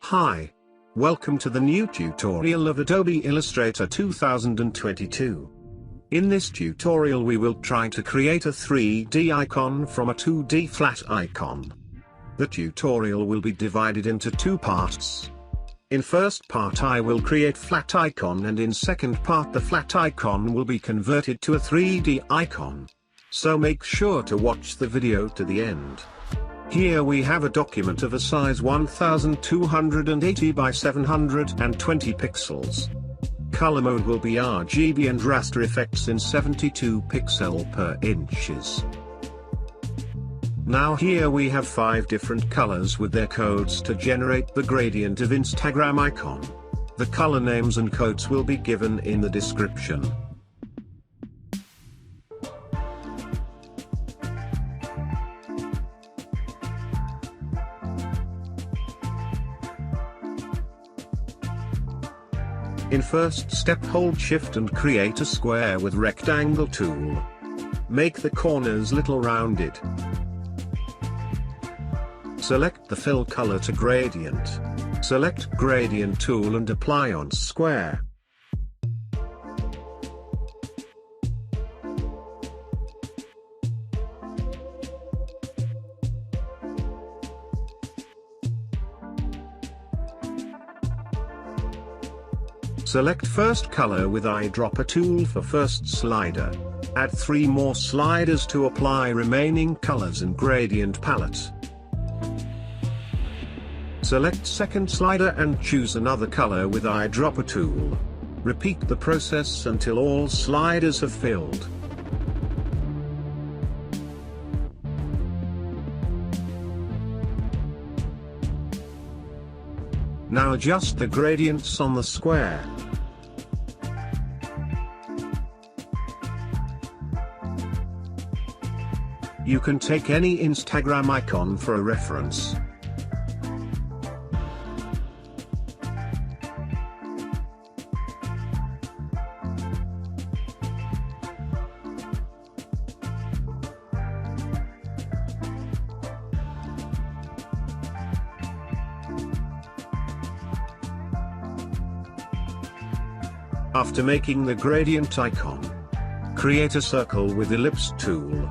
Hi. Welcome to the new tutorial of Adobe Illustrator 2022. In this tutorial we will try to create a 3D icon from a 2D flat icon. The tutorial will be divided into two parts. In first part I will create flat icon, and in second part the flat icon will be converted to a 3D icon. So make sure to watch the video to the end. Here we have a document of a size 1280 by 720 pixels. Color mode will be RGB and raster effects in 72 pixel per inches. Now here we have 5 different colors with their codes to generate the gradient of Instagram icon. The color names and codes will be given in the description. In first step, hold shift and create a square with rectangle tool. Make the corners little rounded. Select the fill color to gradient. Select gradient tool and apply on square. Select first color with eyedropper tool for first slider. Add 3 more sliders to apply remaining colors in gradient palette. Select second slider and choose another color with eyedropper tool. Repeat the process until all sliders have filled. Now adjust the gradients on the square. You can take any Instagram icon for a reference. After making the gradient icon, create a circle with ellipse tool.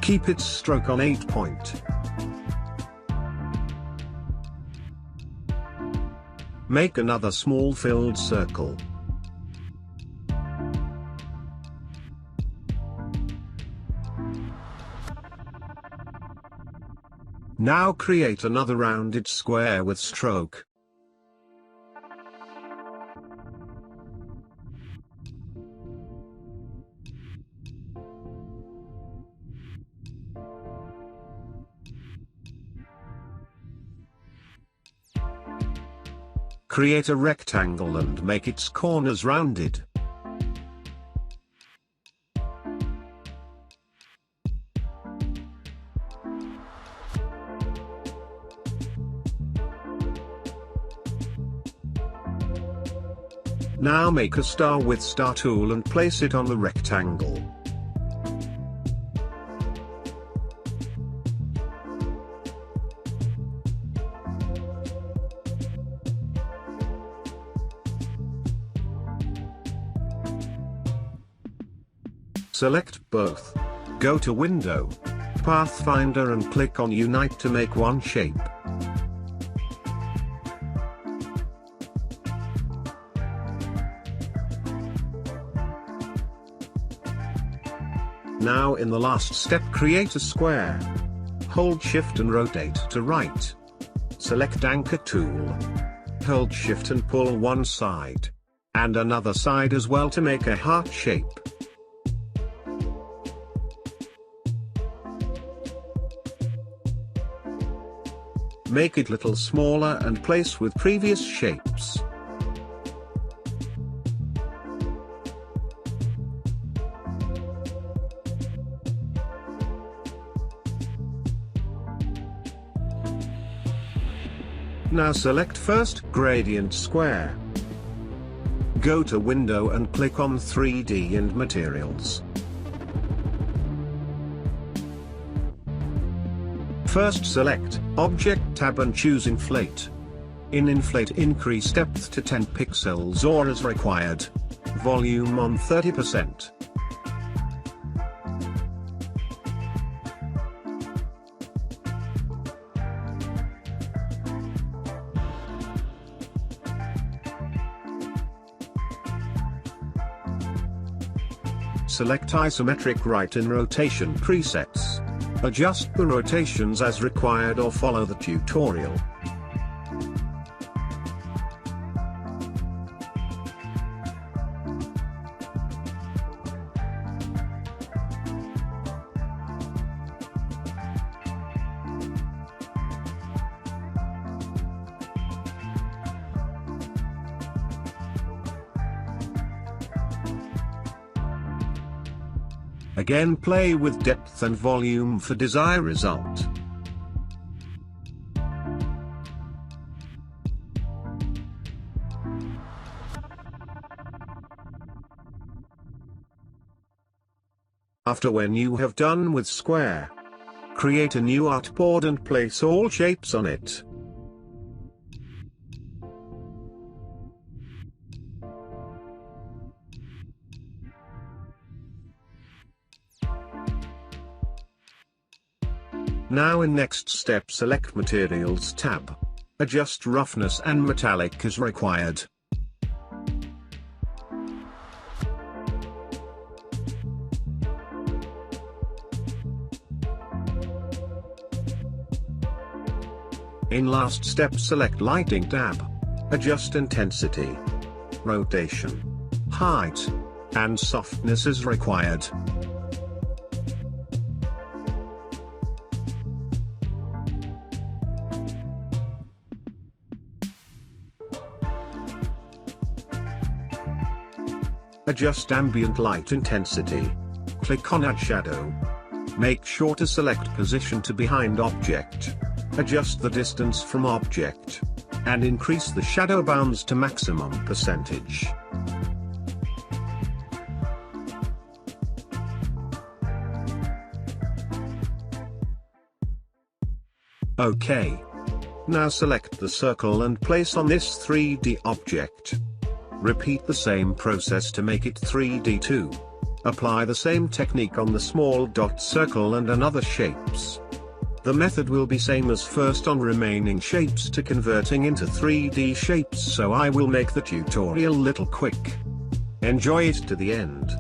Keep its stroke on 8 point. Make another small filled circle. Now create another rounded square with stroke. Create a rectangle and make its corners rounded. Now make a star with star tool and place it on the rectangle. Select both. Go to Window, Pathfinder and click on Unite to make one shape. Now in the last step, create a square. Hold shift and rotate to right. Select anchor tool. Hold shift and pull one side. And another side as well to make a heart shape. Make it little smaller and place with previous shapes. Now select first gradient square. Go to Window and click on 3D and Materials. First select Object tab and choose Inflate. In Inflate, increase depth to 10 pixels or as required. Volume on 30%. Select Isometric Right in Rotation presets. Adjust the rotations as required or follow the tutorial. Again, play with depth and volume for desired result. After when you have done with square, create a new artboard and place all shapes on it. Now in next step, select Materials tab. Adjust roughness and metallic as required. In last step, select Lighting tab. Adjust intensity, rotation, height, and softness as required. Adjust ambient light intensity. Click on Add Shadow. Make sure to select Position to Behind Object. Adjust the distance from object. And increase the shadow bounds to maximum percentage. OK. Now select the circle and place on this 3D object. Repeat the same process to make it 3D too. Apply the same technique on the small dot circle and on other shapes. The method will be same as first on remaining shapes to converting into 3D shapes, so I will make the tutorial little quick. Enjoy it to the end.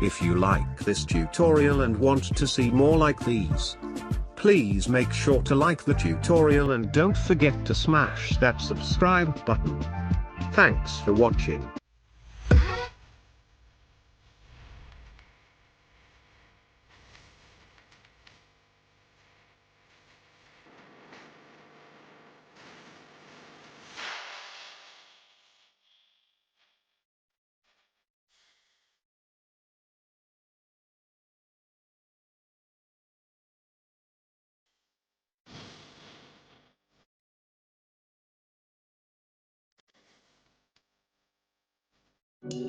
If you like this tutorial and want to see more like these, please make sure to like the tutorial and don't forget to smash that subscribe button. Thanks for watching.